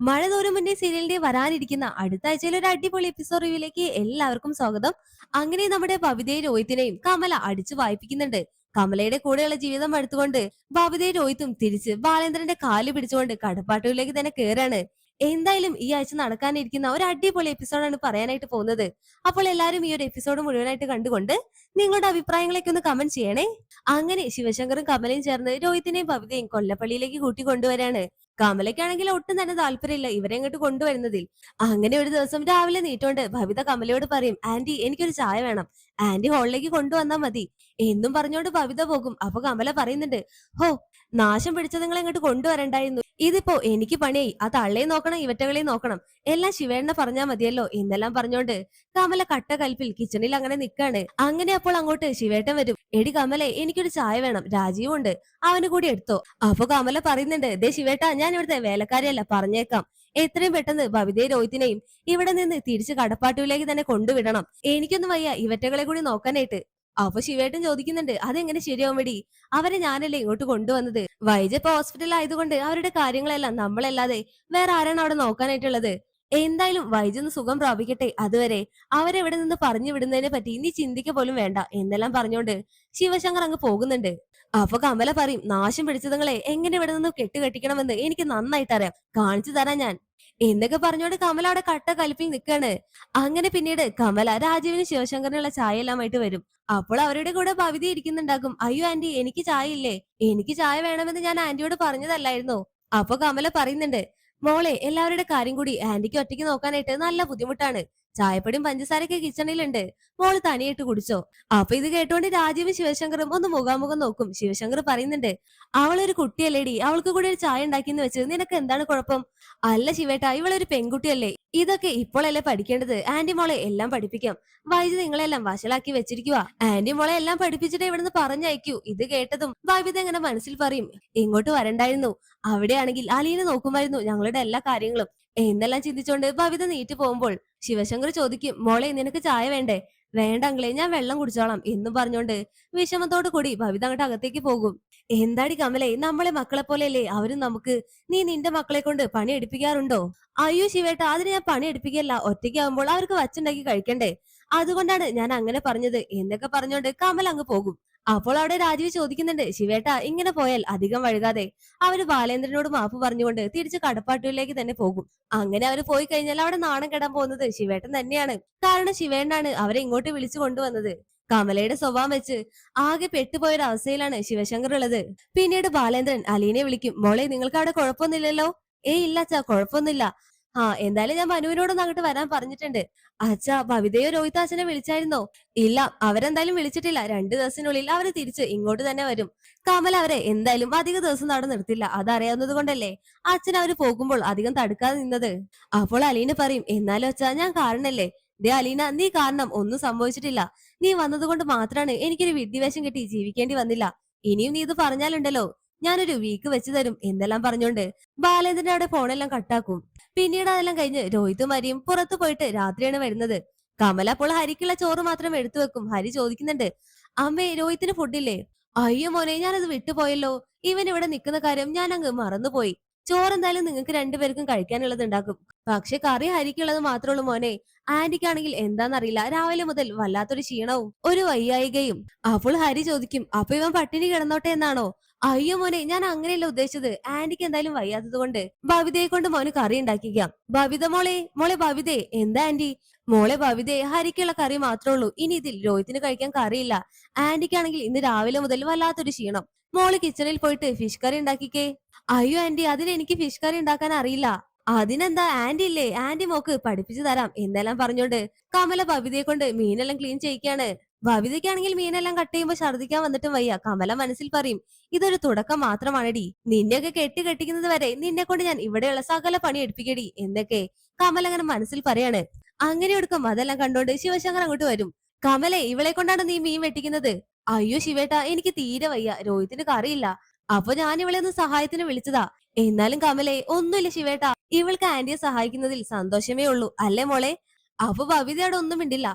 മഴ തോരും മുന്നേ സീരിയലിന്റെ വരാനിരിക്കുന്ന അടുത്ത ആഴ്ചയിലെ ഒരു അടിപൊളി എപ്പിസോഡ് റിവ്യൂലേക്ക് എല്ലാവർക്കും സ്വാഗതം. അങ്ങനെ നമ്മുടെ ബബിതയും രോഹിത്തിനെയും കമല അടിച്ചു വായിപ്പിക്കുന്നുണ്ട്. കമലയുടെ കൂടെയുള്ള ജീവിതം എടുത്തുകൊണ്ട് ബബിതയും രോഹിത്തും തിരിച്ച് ബാലേന്ദ്രന്റെ കാല് പിടിച്ചുകൊണ്ട് കടപ്പാട്ടൂരിലേക്ക് തന്നെ കേറാണ്. എന്തായാലും ഈ ആഴ്ച നടക്കാനിരിക്കുന്ന ഒരു അടിപൊളി എപ്പിസോഡാണ് പറയാനായിട്ട് പോകുന്നത്. അപ്പോൾ എല്ലാവരും ഈ ഒരു എപ്പിസോഡ് മുഴുവനായിട്ട് കണ്ടുകൊണ്ട് നിങ്ങളുടെ അഭിപ്രായങ്ങളൊക്കെ ഒന്ന് കമന്റ് ചെയ്യണേ. അങ്ങനെ ശിവശങ്കറും കമലയും ചേർന്ന് രോഹിത്തിനെയും ബബിതയും കൊല്ലപ്പള്ളിയിലേക്ക് കൂട്ടിക്കൊണ്ടുവരാണ്. കമലയ്ക്കാണെങ്കിൽ ഒട്ടും തന്നെ താല്പര്യമില്ല ഇവരെ ഇങ്ങോട്ട് കൊണ്ടുവരുന്നതിൽ. അങ്ങനെ ഒരു ദിവസം രാവിലെ നീറ്റോണ്ട് ഭവിത കമലയോട് പറയും, ആന്റി എനിക്കൊരു ചായ വേണം, ആന്റി ഹാളിലേക്ക് കൊണ്ടുവന്നാ മതി എന്നും പറഞ്ഞോണ്ട് ഭവിത പോകും. അപ്പൊ കമല പറയുന്നുണ്ട്, ഹോ നാശം പിടിച്ചത് നിങ്ങൾ ഇങ്ങോട്ട് കൊണ്ടുവരണ്ടായിരുന്നു, ഇതിപ്പോ എനിക്ക് പണിയായി, ആ തള്ളയെ നോക്കണം ഇവറ്റകളെയും നോക്കണം, എല്ലാം ശിവേണ്ണ പറഞ്ഞാ മതിയല്ലോ എന്നെല്ലാം പറഞ്ഞോണ്ട് കമല കട്ട കൽപ്പിൽ കിച്ചണിൽ അങ്ങനെ നിക്കാണ്. അങ്ങനെ അപ്പോൾ അങ്ങോട്ട് ശിവേട്ടൻ വരും. എടി കമലെ എനിക്കൊരു ചായ വേണം, രാജീവും ഉണ്ട്, അവന് കൂടി എടുത്തോ. അപ്പൊ കമല പറയുന്നുണ്ട്, ദേ ശിവേട്ടാ ഞാൻ ഇവിടുത്തെ വേലക്കാരിയല്ല, പറഞ്ഞേക്കാം, എത്രയും പെട്ടെന്ന് ബബിതയും രോഹിത്തിനെയും ഇവിടെ നിന്ന് തിരിച്ച് കടപ്പാട്ടൂരിലേക്ക് തന്നെ കൊണ്ടുവിടണം, എനിക്കൊന്നും വയ്യ ഇവറ്റകളെ കൂടി നോക്കാനായിട്ട്. അപ്പൊ ശിവേട്ടൻ ചോദിക്കുന്നുണ്ട്, അതെങ്ങനെ ശരിയാവുമെടി, അവരെ ഞാനല്ലേ ഇങ്ങോട്ട് കൊണ്ടുവന്നത്, വൈജപ്പ ഹോസ്പിറ്റൽ ആയതുകൊണ്ട് അവരുടെ കാര്യങ്ങളെല്ലാം നമ്മളല്ലാതെ വേറെ ആരാണ് അവിടെ നോക്കാനായിട്ടുള്ളത്, എന്തായാലും വൈജൊന്ന് സുഖം പ്രാപിക്കട്ടെ, അതുവരെ അവരെവിടെ നിന്ന് പറഞ്ഞു വിടുന്നതിനെ പറ്റി നീ ചിന്തിക്ക പോലും വേണ്ട എന്നെല്ലാം പറഞ്ഞോണ്ട് ശിവശങ്കർ അങ്ങ് പോകുന്നുണ്ട്. അപ്പൊ കമല പറയും, നാശം പിടിച്ചതുങ്ങളെ എങ്ങനെ ഇവിടെ നിന്ന് കെട്ടുകെട്ടിക്കണമെന്ന് എനിക്ക് നന്നായിട്ട് അറിയാം, കാണിച്ചു തരാം ഞാൻ എന്നൊക്കെ പറഞ്ഞോണ്ട് കമല അവിടെ കട്ട കലിപ്പിൽ നിൽക്കാണ്. അങ്ങനെ പിന്നീട് കമല രാജീവിന് ശിവശങ്കറിനുള്ള ചായ എല്ലാമായിട്ട് വരും. അപ്പോൾ അവരുടെ കൂടെ ഭവിത ഇരിക്കുന്നുണ്ടാകും. അയ്യോ ആന്റി എനിക്ക് ചായ ഇല്ലേ, എനിക്ക് ചായ വേണമെന്ന് ഞാൻ ആന്റിയോട് പറഞ്ഞതല്ലായിരുന്നോ. അപ്പൊ കമല പറയുന്നുണ്ട്, മോളെ എല്ലാവരുടെ കാര്യം കൂടി ആന്റിക്ക് ഒറ്റയ്ക്ക് നോക്കാനായിട്ട് നല്ല ബുദ്ധിമുട്ടാണ്, ചായപ്പൊടിയും പഞ്ചസാരയൊക്കെ കിച്ചണിലുണ്ട്, മോള് തനിയായിട്ട് കുടിച്ചോ. അപ്പൊ ഇത് കേട്ടോണ്ട് രാജീവും ശിവശങ്കറും ഒന്ന് മുഖാമുഖം നോക്കും. ശിവശങ്കർ പറയുന്നുണ്ട്, അവളൊരു കുട്ടിയല്ലേടി, അവൾക്ക് കൂടി ഒരു ചായ ഉണ്ടാക്കിയെന്ന് വെച്ച് നിനക്ക് എന്താണ് കുഴപ്പം. അല്ല ശിവേട്ടാ ഇവളൊരു പെൺകുട്ടിയല്ലേ, ഇതൊക്കെ ഇപ്പോഴല്ലേ പഠിക്കേണ്ടത്, ആന്റി മോളെ എല്ലാം പഠിപ്പിക്കാം, വൈദ്യുതി നിങ്ങളെല്ലാം വഷളാക്കി വെച്ചിരിക്കുക, ആന്റി മോളെ എല്ലാം പഠിപ്പിച്ചിട്ട് ഇവിടുന്ന് പറഞ്ഞയക്കൂ. ഇത് കേട്ടതും വൈദ്യുതി എങ്ങനെ മനസ്സിൽ പറയും, ഇങ്ങോട്ട് വരണ്ടായിരുന്നു, അവിടെയാണെങ്കിൽ അലീന നോക്കുമായിരുന്നു ഞങ്ങളുടെ എല്ലാ കാര്യങ്ങളും എന്നെല്ലാം ചിന്തിച്ചോണ്ട് ഭവിത നീറ്റ് പോകുമ്പോൾ ശിവശങ്കർ ചോദിക്കും, മോളെ നിനക്ക് ചായ വേണ്ടേ. വേണ്ട അങ്ങളെ ഞാൻ വെള്ളം കുടിച്ചോളാം എന്നും പറഞ്ഞോണ്ട് വിഷമത്തോടു കൂടി ഭവിത അങ്ങോട്ട് അകത്തേക്ക് പോകും. എന്താടി കമലേ, നമ്മളെ മക്കളെ പോലെയല്ലേ അവരും നമുക്ക്, നീ നിന്റെ മക്കളെ കൊണ്ട് പണി എടുപ്പിക്കാറുണ്ടോ. അയ്യോ ശിവേട്ട അതിന് ഞാൻ പണി എടുപ്പിക്കല്ല, ഒറ്റയ്ക്കാവുമ്പോൾ അവർക്ക് വച്ചുണ്ടാക്കി കഴിക്കണ്ടേ, അതുകൊണ്ടാണ് ഞാൻ അങ്ങനെ പറഞ്ഞത് എന്നൊക്കെ പറഞ്ഞോണ്ട് കമൽ അങ്ങ് പോകും. അപ്പോൾ അവിടെ രാജീവ് ചോദിക്കുന്നുണ്ട്, ശിവേട്ട ഇങ്ങനെ പോയാൽ അധികം വഴുകാതെ അവര് ബാലേന്ദ്രനോട് മാപ്പ് പറഞ്ഞുകൊണ്ട് തിരിച്ച് കടപ്പാട്ടൂരിലേക്ക് തന്നെ പോകും. അങ്ങനെ അവര് പോയി കഴിഞ്ഞാൽ അവിടെ നാണം കെടാൻ പോകുന്നത് ശിവേട്ടൻ തന്നെയാണ്. കാരണം ശിവേട്ടനാണ് അവരെ ഇങ്ങോട്ട് വിളിച്ചു കൊണ്ടുവന്നത്. കമലയുടെ സ്വഭാവം വെച്ച് ആകെ പെട്ടുപോയ ഒരു അവസ്ഥയിലാണ് ശിവശങ്കർ ഉള്ളത്. പിന്നീട് ബാലേന്ദ്രൻ അലീനെ വിളിക്കും, മോളെ നിങ്ങൾക്ക് അവിടെ കുഴപ്പമൊന്നുമില്ലല്ലോ. ഇല്ല അച്ഛാ കുഴപ്പമൊന്നുമില്ല. എന്തായാലും ഞാൻ മനുവിനോടൊന്ന് അങ്ങോട്ട് വരാൻ പറഞ്ഞിട്ടുണ്ട്. അച്ഛാ ഭവിതയോ രോഹിതാച്ചനെ വിളിച്ചായിരുന്നോ. ഇല്ല അവരെന്തായാലും വിളിച്ചിട്ടില്ല, 2 ദിവസത്തിനുള്ളിൽ അവര് തിരിച്ച് ഇങ്ങോട്ട് തന്നെ വരും. കമല അവരെ എന്തായാലും അധിക ദിവസം അവിടെ നിർത്തില്ല, അതറിയാവുന്നത് കൊണ്ടല്ലേ അച്ഛൻ അവര് പോകുമ്പോൾ അധികം തടുക്കാതെ നിന്നത്. അപ്പോൾ അലീന പറയും, എന്നാലും അച്ഛാ ഞാൻ കാരണല്ലേ. ദേ അലീന നീ കാരണം ഒന്നും സംഭവിച്ചിട്ടില്ല, നീ വന്നതുകൊണ്ട് മാത്രാണ് എനിക്കൊരു വിദ്യാഭ്യാസം കിട്ടി ജീവിക്കേണ്ടി വന്നില്ല, ഇനിയും നീ ഇത് പറഞ്ഞാലുണ്ടല്ലോ ഞാനൊരു വീക്ക് വെച്ച് തരും എന്നെല്ലാം പറഞ്ഞോണ്ട് ബാലേന്ദ്രൻ അവിടെ ഫോണെല്ലാം കട്ടാക്കും. പിന്നീട് അതെല്ലാം കഴിഞ്ഞ് രോഹിത്തും ഹരിയും പുറത്തു പോയിട്ട് രാത്രിയാണ് വരുന്നത്. കമല അപ്പോൾ ഹരിക്കുള്ള ചോറ് മാത്രം എടുത്തു വെക്കും. ഹരി ചോദിക്കുന്നുണ്ട്, അമ്മേ രോഹിത്തിന് ഫുഡില്ലേ. അയ്യോ മോനെ ഞാനത് വിട്ടുപോയല്ലോ, ഇവൻ ഇവിടെ നിൽക്കുന്ന കാര്യം ഞാൻ അങ്ങ് മറന്നുപോയി, ചോറെന്തായാലും നിങ്ങൾക്ക് രണ്ടുപേർക്കും കഴിക്കാനുള്ളത് ഉണ്ടാക്കും, പക്ഷെ കറി ഹരിക്കുള്ളത് മാത്രമേ ഉള്ളൂ മോനെ, ആന്റിക്കാണെങ്കിൽ എന്താന്നറിയില്ല രാവിലെ മുതൽ വല്ലാത്തൊരു ക്ഷീണവും ഒരു വയ്യായികയും. അപ്പോൾ ഹരി ചോദിക്കും, അപ്പൊ ഇവൻ പട്ടിണി കിടന്നോട്ടെ എന്നാണോ. അയ്യോ മോനെ ഞാൻ അങ്ങനെയല്ല ഉദ്ദേശിച്ചത്, ആന്റിക്ക് എന്തായാലും വയ്യാത്തത് കൊണ്ട് ബവിതയെ കൊണ്ട് മോന് കറി ഉണ്ടാക്കിക്കാം. ബവിത മോളെ, മോളെ ബവിതേ. എന്താ ആന്റി. മോളെ ബവിതേ ഹരിക്കുള്ള കറി മാത്രമേ ഉള്ളൂ, ഇനി ഇതിൽ രോഹിത്തിന് കഴിക്കാൻ കറിയില്ല, ആന്റിക്കാണെങ്കിൽ ഇന്ന് രാവിലെ മുതൽ വല്ലാത്തൊരു ക്ഷീണം, മോള് കിച്ചണിൽ പോയിട്ട് ഫിഷ് കറി ഉണ്ടാക്കിക്കേ. അയ്യോ ആന്റി അതിന് എനിക്ക് ഫിഷ് കറി ഉണ്ടാക്കാൻ അറിയില്ല. അതിനെന്താ ആന്റി ഇല്ലേ, ആന്റി മോക്ക് പഠിപ്പിച്ചു തരാം എന്നെല്ലാം പറഞ്ഞോണ്ട് കമല ബവിതയെ കൊണ്ട് മീനെല്ലാം ക്ലീൻ ചെയ്യിക്കാണ്. ബവിതയ്ക്കാണെങ്കിൽ മീനെല്ലാം കട്ട് ചെയ്യുമ്പോ ഛർദ്ദിക്കാൻ വന്നിട്ടും വയ്യ. കമല മനസ്സിൽ പറയും, ഇതൊരു തുടക്കം മാത്രമാണടി, നിന്നെയൊക്കെ കെട്ടിക്കുന്നത് വരെ നിന്നെ കൊണ്ട് ഞാൻ ഇവിടെയുള്ള സകല പണി എടുപ്പിക്കടി എന്നൊക്കെ കമല അങ്ങനെ മനസ്സിൽ പറയാണ്. അങ്ങനെ എടുക്കും അതെല്ലാം കണ്ടോണ്ട് ശിവശങ്കർ അങ്ങോട്ട് വരും. കമലെ ഇവളെ കൊണ്ടാണ് നീ മീൻ വെട്ടിക്കുന്നത്. അയ്യോ ശിവേട്ടാ എനിക്ക് തീരെ വയ്യ, രോഹിത്തിന് കറിയില്ല, അപ്പൊ ഞാൻ ഇവളെ ഒന്ന് സഹായത്തിന് വിളിച്ചതാ. എന്നാലും കമലെ ഒന്നുമില്ല ശിവേട്ടാ, ഇവൾക്ക് ആന്റിയെ സഹായിക്കുന്നതിൽ സന്തോഷമേ ഉള്ളൂ അല്ലേ മോളെ. അപ്പൊ ബവിതയോട് ഒന്നും മിണ്ടില്ല.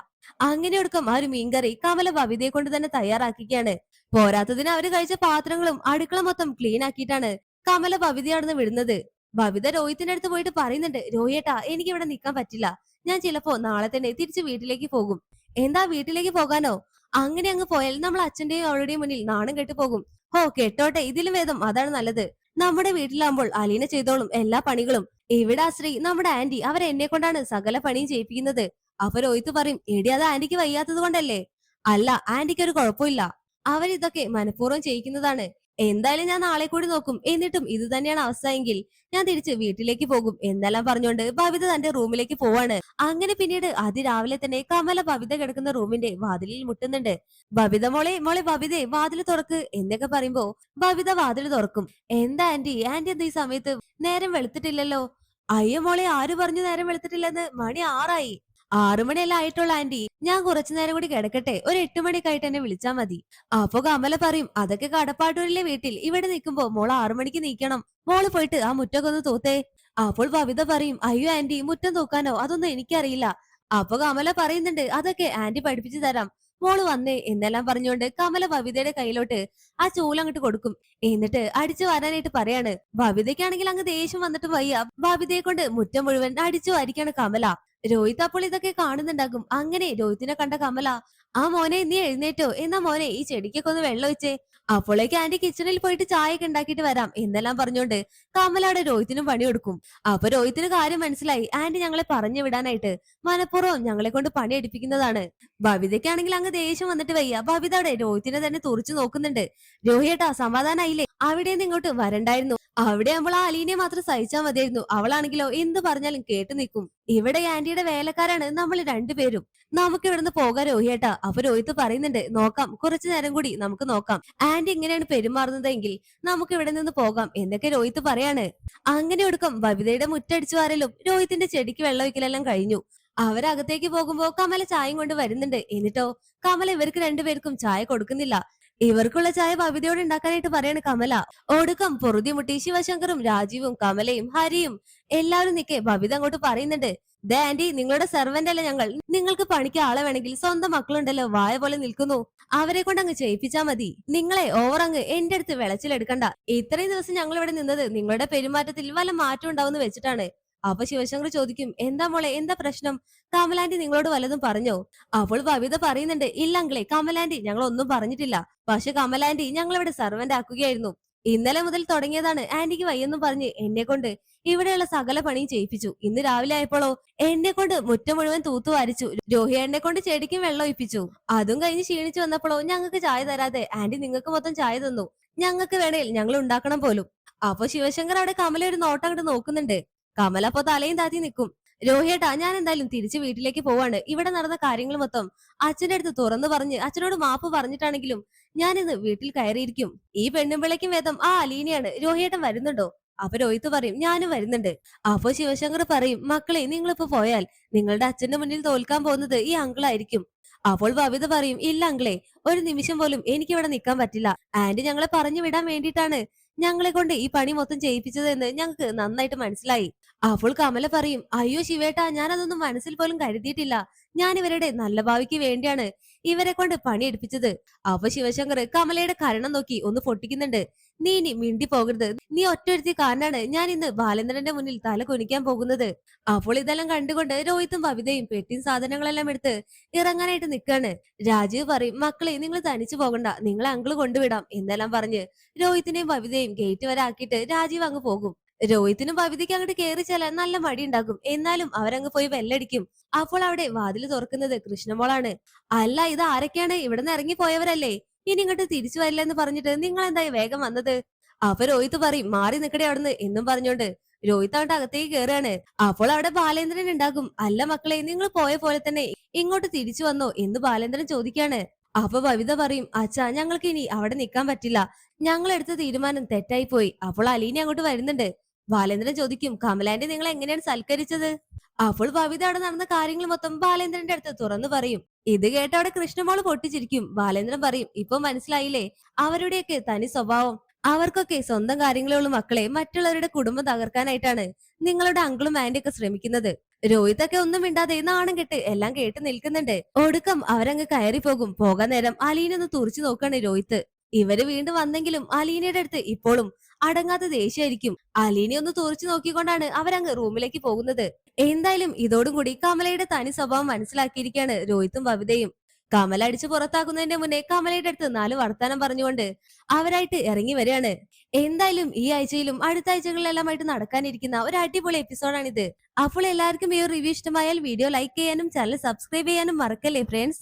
അങ്ങനെ എടുക്കും ആ ഒരു മീൻകറി കമല ബവിതയെ കൊണ്ട് തന്നെ തയ്യാറാക്കിക്കാണ്. പോരാത്തതിന് അവര് കഴിച്ച പാത്രങ്ങളും അടുക്കള മൊത്തം ക്ലീൻ ആക്കിയിട്ടാണ് കമല ബവിതയാണെന്ന് വിടുന്നത്. ബബിത രോഹിത്തിന്റെ അടുത്ത് പോയിട്ട് പറയുന്നുണ്ട്, രോഹിയേട്ടാ എനിക്ക് ഇവിടെ നിൽക്കാൻ പറ്റില്ല. ഞാൻ ചിലപ്പോ നാളെ തന്നെ തിരിച്ച് വീട്ടിലേക്ക് പോകും. എന്താ വീട്ടിലേക്ക് പോകാനോ? അങ്ങനെ അങ്ങ് പോയാൽ നമ്മൾ അച്ഛന്റെയും അവളുടെയും മുന്നിൽ നാണം കെട്ടു പോകും. ഹോ കെട്ടോട്ടെ, ഇതിലും ഭേദം അതാണ് നല്ലത്. നമ്മുടെ വീട്ടിലാകുമ്പോൾ അലീന ചെയ്തോളും എല്ലാ പണികളും. ഇവിടെ ശ്രീ നമ്മുടെ ആന്റി അവരെന്നെ കൊണ്ടാണ് സകല പണിയും ചെയ്യിപ്പിക്കുന്നത്. അപ്പൊ രോഹിത്ത് പറയും, എടി അത് ആന്റിക്ക് വയ്യാത്തത് കൊണ്ടല്ലേ? അല്ല, ആന്റിക്ക് ഒരു കുഴപ്പമില്ല. അവരിതൊക്കെ മനഃപൂർവ്വം ചെയ്യിക്കുന്നതാണ്. എന്തായാലും ഞാൻ നാളെ കൂടി നോക്കും. എന്നിട്ടും ഇത് തന്നെയാണ് അവസ്ഥ എങ്കിൽ ഞാൻ തിരിച്ച് വീട്ടിലേക്ക് പോകും എന്നെല്ലാം പറഞ്ഞുകൊണ്ട് ബബിത തന്റെ റൂമിലേക്ക് പോവാണ്. അങ്ങനെ പിന്നീട് അതിരാവിലെ തന്നെ കമല ബബിത കിടക്കുന്ന റൂമിന്റെ വാതിലിൽ മുട്ടുന്നുണ്ട്. ബബിത മോളെ മോളെ ബബിതേ വാതിൽ തുറക്ക് എന്നൊക്കെ പറയുമ്പോ ബബിത വാതിൽ തുറക്കും. എന്താ ആന്റി, ആന്റി എന്താ ഈ സമയത്ത്? നേരം വെളുത്തിട്ടില്ലല്ലോ. അയ്യോ മോളെ, ആര് പറഞ്ഞു നേരം വെളുത്തിട്ടില്ലെന്ന്? മണി 6 ആയി. 6 മണിയല്ല ആയിട്ടുള്ള ആന്റി. ഞാൻ കുറച്ചു നേരം കൂടി കിടക്കട്ടെ, ഒരു 8 മണിയൊക്കെ ആയിട്ട് എന്നെ വിളിച്ചാ മതി. അപ്പൊ കമല പറയും, അതൊക്കെ കടപ്പാട്ടൂരിലെ വീട്ടിൽ. ഇവിടെ നിൽക്കുമ്പോ മോള് 6 മണിക്ക് നീക്കണം. മോള് പോയിട്ട് ആ മുറ്റൊക്കെ ഒന്ന് തൂത്തേ. അപ്പോൾ ബബിത പറയും, അയ്യോ ആന്റി, മുറ്റം തൂക്കാനോ? അതൊന്നും എനിക്കറിയില്ല. അപ്പൊ കമല പറയുന്നുണ്ട്, അതൊക്കെ ആന്റി പഠിപ്പിച്ചു തരാം. മോള് വന്നേ എന്നെല്ലാം പറഞ്ഞുകൊണ്ട് കമല ബബിതയുടെ കയ്യിലോട്ട് ആ ചൂലങ്ങോട്ട് കൊടുക്കും. എന്നിട്ട് അടിച്ചു വാരാനായിട്ട് പറയാണ്. ബബിതയ്ക്കാണെങ്കിൽ അങ്ങ് ദേഷ്യം വന്നിട്ട് വയ്യ. ബബിതയെ കൊണ്ട് മുറ്റം മുഴുവൻ അടിച്ചു വാരിക്കാണ് കമല. രോഹിത് അപ്പോൾ ഇതൊക്കെ കാണുന്നുണ്ടാകും. അങ്ങനെ രോഹിത്തിനെ കണ്ട കമല, ആ മോനെ നീ എഴുന്നേറ്റോ? എന്നാ മോനെ ഈ ചെടിക്കൊക്കെ ഒന്ന് വെള്ളം ഒഴിച്ചേ. അപ്പോഴേക്ക് ആന്റി കിച്ചണിൽ പോയിട്ട് ചായയൊക്കെ ഉണ്ടാക്കിയിട്ട് വരാം എന്നെല്ലാം പറഞ്ഞുകൊണ്ട് കമലയുടെ രോഹിത്തിനും പണി കൊടുക്കും. അപ്പൊ രോഹിത്തിന് കാര്യം മനസ്സിലായി. ആന്റി ഞങ്ങളെ പറഞ്ഞു വിടാനായിട്ട് മനഃപൂർവ്വം ഞങ്ങളെ കൊണ്ട് പണി എടുപ്പിക്കുന്നതാണ്. ബബിതയ്ക്കാണെങ്കിൽ അങ്ങ് ദേഷ്യം വന്നിട്ട് വയ്യ. ബബിത അവിടെ രോഹിത്തിനെ തന്നെ തുറിച്ചു നോക്കുന്നുണ്ട്. രോഹിയേട്ടാ സമാധാനായില്ലേ? അവിടെ നിന്ന് ഇങ്ങോട്ട് വരണ്ടായിരുന്നു. അവിടെ നമ്മൾ ആ അലീനെ മാത്രം സഹിച്ചാൽ മതിയായിരുന്നു. അവളാണെങ്കിലോ എന്ത് പറഞ്ഞാലും കേട്ടു നിൽക്കും. ഇവിടെ ആന്റിയുടെ വേലക്കാരാണ് നമ്മൾ രണ്ടുപേരും. നമുക്ക് ഇവിടുന്ന് പോകാൻ രോഹിയേട്ടാ. അപ്പൊ രോഹിത്ത് പറയുന്നുണ്ട്, നോക്കാം, കുറച്ചു നേരം കൂടി നമുക്ക് നോക്കാം. ആന്റി ഇങ്ങനെയാണ് പെരുമാറുന്നതെങ്കിൽ നമുക്ക് ഇവിടെ നിന്ന് പോകാം എന്നൊക്കെ രോഹിത്ത് പറയാണ്. അങ്ങനെ ഒടുക്കം ബബിതയുടെ മുറ്റടിച്ചു വാരലും രോഹിത്തിന്റെ ചെടിക്ക് വെള്ളം ഒഴിക്കലെല്ലാം കഴിഞ്ഞു. അവരകത്തേക്ക് പോകുമ്പോ കമല ചായയും കൊണ്ട് വരുന്നുണ്ട്. എന്നിട്ടോ കമല ഇവർക്ക് രണ്ടുപേർക്കും ചായ കൊടുക്കുന്നില്ല. ഇവർക്കുള്ള ചായ ബബിതയോട് ഉണ്ടാക്കാനായിട്ട് പറയാണ് കമല. ഒടുക്കം പൊറുതി മുട്ടി ശിവശങ്കറും രാജീവും കമലയും ഹരിയും എല്ലാവരും നിൽക്കെ ബബിത അങ്ങോട്ട് പറയുന്നുണ്ട്, ദേ ആന്റി, നിങ്ങളുടെ സെർവന്റ് അല്ലേ ഞങ്ങൾ. നിങ്ങൾക്ക് പണിക്ക് ആളെ വേണമെങ്കിൽ സ്വന്തം മക്കളുണ്ടല്ലോ വായ പോലെ നിൽക്കുന്നു, അവരെ കൊണ്ട് അങ്ങ് ചെയ്യിപ്പിച്ചാ മതി. നിങ്ങളെ ഓവർ അങ്ങ് എന്റെ അടുത്ത് വിളച്ചിലെടുക്കണ്ട. ഇത്രയും ദിവസം ഞങ്ങൾ ഇവിടെ നിന്നത് നിങ്ങളുടെ പെരുമാറ്റത്തിൽ വല്ല മാറ്റം ഉണ്ടാവുമെന്ന് വെച്ചിട്ടാണ്. അപ്പൊ ശിവശങ്കർ ചോദിക്കും, എന്താ മോളെ, എന്താ പ്രശ്നം? കമലാന്റി നിങ്ങളോട് വല്ലതും പറഞ്ഞോ? അപ്പോൾ ബബിത പറയുന്നുണ്ട്, ഇല്ല അങ്കിളെ, കമലാന്റി ഞങ്ങൾ ഒന്നും പറഞ്ഞിട്ടില്ല. പക്ഷെ കമലാന്റി ഞങ്ങളിവിടെ സെർവന്റ് ആക്കുകയായിരുന്നു. ഇന്നലെ മുതൽ തുടങ്ങിയതാണ്. ആന്റിക്ക് വയ്യെന്നും പറഞ്ഞ് എന്നെ കൊണ്ട് ഇവിടെയുള്ള സകല പണിയും ചെയ്യിപ്പിച്ചു. ഇന്ന് രാവിലെ ആയപ്പോഴോ എന്നെ കൊണ്ട് മുറ്റം മുഴുവൻ തൂത്തു വാരിച്ചു. രോഹിയേട്ടനെ കൊണ്ട് ചെടിക്കും വെള്ളം ഒഴിപ്പിച്ചു. അതും കഴിഞ്ഞ് ക്ഷീണിച്ചു വന്നപ്പോഴോ ഞങ്ങൾക്ക് ചായ തരാതെ ആന്റി നിങ്ങൾക്ക് മൊത്തം ചായ തന്നു. ഞങ്ങൾക്ക് വേണേൽ ഞങ്ങൾ ഉണ്ടാക്കണം പോലും. അപ്പൊ ശിവശങ്കർ അവിടെ കമല ഒരു നോട്ടം അങ്ങോട്ട് നോക്കുന്നുണ്ട്. കമല അപ്പൊ തലയും താത്തി നിൽക്കും. രോഹിയേട്ടാ, ഞാൻ എന്തായാലും തിരിച്ച് വീട്ടിലേക്ക് പോവാണ്. ഇവിടെ നടന്ന കാര്യങ്ങൾ മൊത്തം അച്ഛന്റെ അടുത്ത് തുറന്നു പറഞ്ഞ് അച്ഛനോട് മാപ്പ് പറഞ്ഞിട്ടാണെങ്കിലും ഞാൻ ഇന്ന് വീട്ടിൽ കയറിയിരിക്കും. ഈ പെണ്ണുമ്പിളയ്ക്കും വേദം ആ അലീനയാണ്. രോഹിയേട്ടൻ വരുന്നുണ്ടോ? അപ്പൊ രോഹിത്ത് പറയും, ഞാനും വരുന്നുണ്ട്. അപ്പൊ ശിവശങ്കർ പറയും, മക്കളെ നിങ്ങളിപ്പോ പോയാൽ നിങ്ങളുടെ അച്ഛന്റെ മുന്നിൽ തോൽക്കാൻ പോകുന്നത് ഈ അങ്കിളായിരിക്കും. അപ്പോൾ ബബിത പറയും, ഇല്ല അങ്കിളെ, ഒരു നിമിഷം പോലും എനിക്ക് ഇവിടെ നിൽക്കാൻ പറ്റില്ല. ആന്റി ഞങ്ങളെ പറഞ്ഞു വിടാൻ വേണ്ടിയിട്ടാണ് ഞങ്ങളെ കൊണ്ട് ഈ പണി മൊത്തം ചെയ്യിപ്പിച്ചത് എന്ന് ഞങ്ങൾക്ക് നന്നായിട്ട് മനസ്സിലായി. അപ്പോൾ കമല പറയും, അയ്യോ ശിവേട്ടാ, ഞാൻ അതൊന്നും മനസ്സിൽ പോലും കരുതിയിട്ടില്ല. ഞാൻ ഇവരുടെ നല്ല ഭാവിക്ക് വേണ്ടിയാണ് ഇവരെ കൊണ്ട് പണി എടുപ്പിച്ചത്. അപ്പൊ ശിവശങ്കർ കമലയുടെ കരണം നോക്കി ഒന്ന് പൊട്ടിക്കുന്നുണ്ട്. നീ ഇനി മിണ്ടി പോകരുത്. നീ ഒറ്റൊരുത്തി കാരനാണ് ഞാൻ ഇന്ന് ബാലേന്ദ്രന്റെ മുന്നിൽ തല കുനിക്കാൻ പോകുന്നത്. അപ്പോൾ ഇതെല്ലാം കണ്ടുകൊണ്ട് രോഹിത്തും ബബിതയും പെട്ടിയും സാധനങ്ങളെല്ലാം എടുത്ത് ഇറങ്ങാനായിട്ട് നിൽക്കാണ്. രാജീവ് പറയും, മക്കളെ നിങ്ങൾ തനിച്ചു പോകണ്ട, നിങ്ങളെ അങ്കിള് കൊണ്ടുവിടാം എന്നെല്ലാം പറഞ്ഞ് രോഹിത്തിനെയും ബബിതയും ഗേറ്റ് വരെ ആക്കിയിട്ട് രാജീവ് അങ്ങ് പോകും. രോഹിത്തിനും ബബിതയ്ക്ക് അങ്ങോട്ട് കയറി ചെല്ലാൻ നല്ല മടി ഉണ്ടാകും. എന്നാലും അവരങ്ങ് പോയി ബെല്ലടിക്കും. അപ്പോൾ അവിടെ വാതില് തുറക്കുന്നത് കൃഷ്ണമോളാണ്. അല്ല, ഇത് ആരൊക്കെയാണ്? ഇവിടുന്ന് ഇറങ്ങി പോയവരല്ലേ? ഇനി ഇങ്ങോട്ട് തിരിച്ചു വരില്ല എന്ന് പറഞ്ഞിട്ട് നിങ്ങൾ എന്തായി വേഗം വന്നത്? അപ്പൊ രോഹിത്ത് പറയും, മാറി നിക്കടെ അവിടുന്ന് എന്നും പറഞ്ഞോണ്ട് രോഹിത്ത് അങ്ങോട്ട് അകത്തേക്ക് കയറാണ്. അപ്പോൾ അവിടെ ബാലേന്ദ്രൻ ഉണ്ടാകും. അല്ല മക്കളെ, നിങ്ങൾ പോയ പോലെ തന്നെ ഇങ്ങോട്ട് തിരിച്ചു വന്നോ എന്ന് ബാലേന്ദ്രൻ ചോദിക്കാണ്. അപ്പൊ ബബിത പറയും, അച്ഛാ ഞങ്ങൾക്ക് ഇനി അവിടെ നിൽക്കാൻ പറ്റില്ല. ഞങ്ങൾ എടുത്ത തീരുമാനം തെറ്റായി പോയി. അപ്പോൾ അലീന അങ്ങോട്ട് വരുന്നുണ്ട്. ബാലേന്ദ്രൻ ചോദിക്കും, കമലാന്റി നിങ്ങൾ എങ്ങനെയാണ് സൽക്കരിച്ചത്? അപ്പോൾ ബബിത അവിടെ നടന്ന കാര്യങ്ങൾ മൊത്തം ബാലേന്ദ്രന്റെ അടുത്ത് തുറന്നു പറയും. ഇത് കേട്ട അവിടെ കൃഷ്ണമോള് പൊട്ടിച്ചിരിക്കും. ബാലേന്ദ്രൻ പറയും, ഇപ്പൊ മനസ്സിലായില്ലേ അവരുടെയൊക്കെ തനി സ്വഭാവം? അവർക്കൊക്കെ സ്വന്തം കാര്യങ്ങളുള്ള മക്കളെ മറ്റുള്ളവരുടെ കുടുംബം തകർക്കാനായിട്ടാണ് നിങ്ങളുടെ അങ്കിളും ആന്റിയൊക്കെ ശ്രമിക്കുന്നത്. രോഹിത്തൊക്കെ ഒന്നും മിണ്ടാതെ നാണം കെട്ട് എല്ലാം കേട്ട് നിൽക്കുന്നുണ്ട്. ഒടുക്കം അവരങ്ങ് കയറി പോകും. പോകാൻ നേരം അലീനൊന്ന് തുറിച്ചു നോക്കാണ് രോഹിത്ത്. ഇവര് വീണ്ടും വന്നെങ്കിലും അലീനയുടെ അടുത്ത് ഇപ്പോഴും അടങ്ങാത്ത ദേഷ്യമായിരിക്കും. അലീനെ ഒന്ന് തുറച്ചു നോക്കിക്കൊണ്ടാണ് അവരങ്ങ് റൂമിലേക്ക് പോകുന്നത്. എന്തായാലും ഇതോടും കൂടി കമലയുടെ തനി സ്വഭാവം മനസ്സിലാക്കിയിരിക്കുകയാണ് രോഹിത്തും ബബിതയും. കമല അടിച്ച് പുറത്താക്കുന്നതിന്റെ മുന്നേ കമലയുടെ അടുത്ത് 4 വർത്താനം പറഞ്ഞുകൊണ്ട് അവരായിട്ട് ഇറങ്ങി വരികയാണ്. എന്തായാലും ഈ ആഴ്ചയിലും അടുത്ത ആഴ്ചകളിലെല്ലാമായിട്ട് നടക്കാനിരിക്കുന്ന ഒരു അടിപൊളി എപ്പിസോഡാണിത്. അപ്പോൾ എല്ലാവർക്കും ഈ ഒരു റിവ്യൂ ഇഷ്ടമായാൽ വീഡിയോ ലൈക്ക് ചെയ്യാനും ചാനൽ സബ്സ്ക്രൈബ് ചെയ്യാനും മറക്കല്ലേ ഫ്രണ്ട്സ്.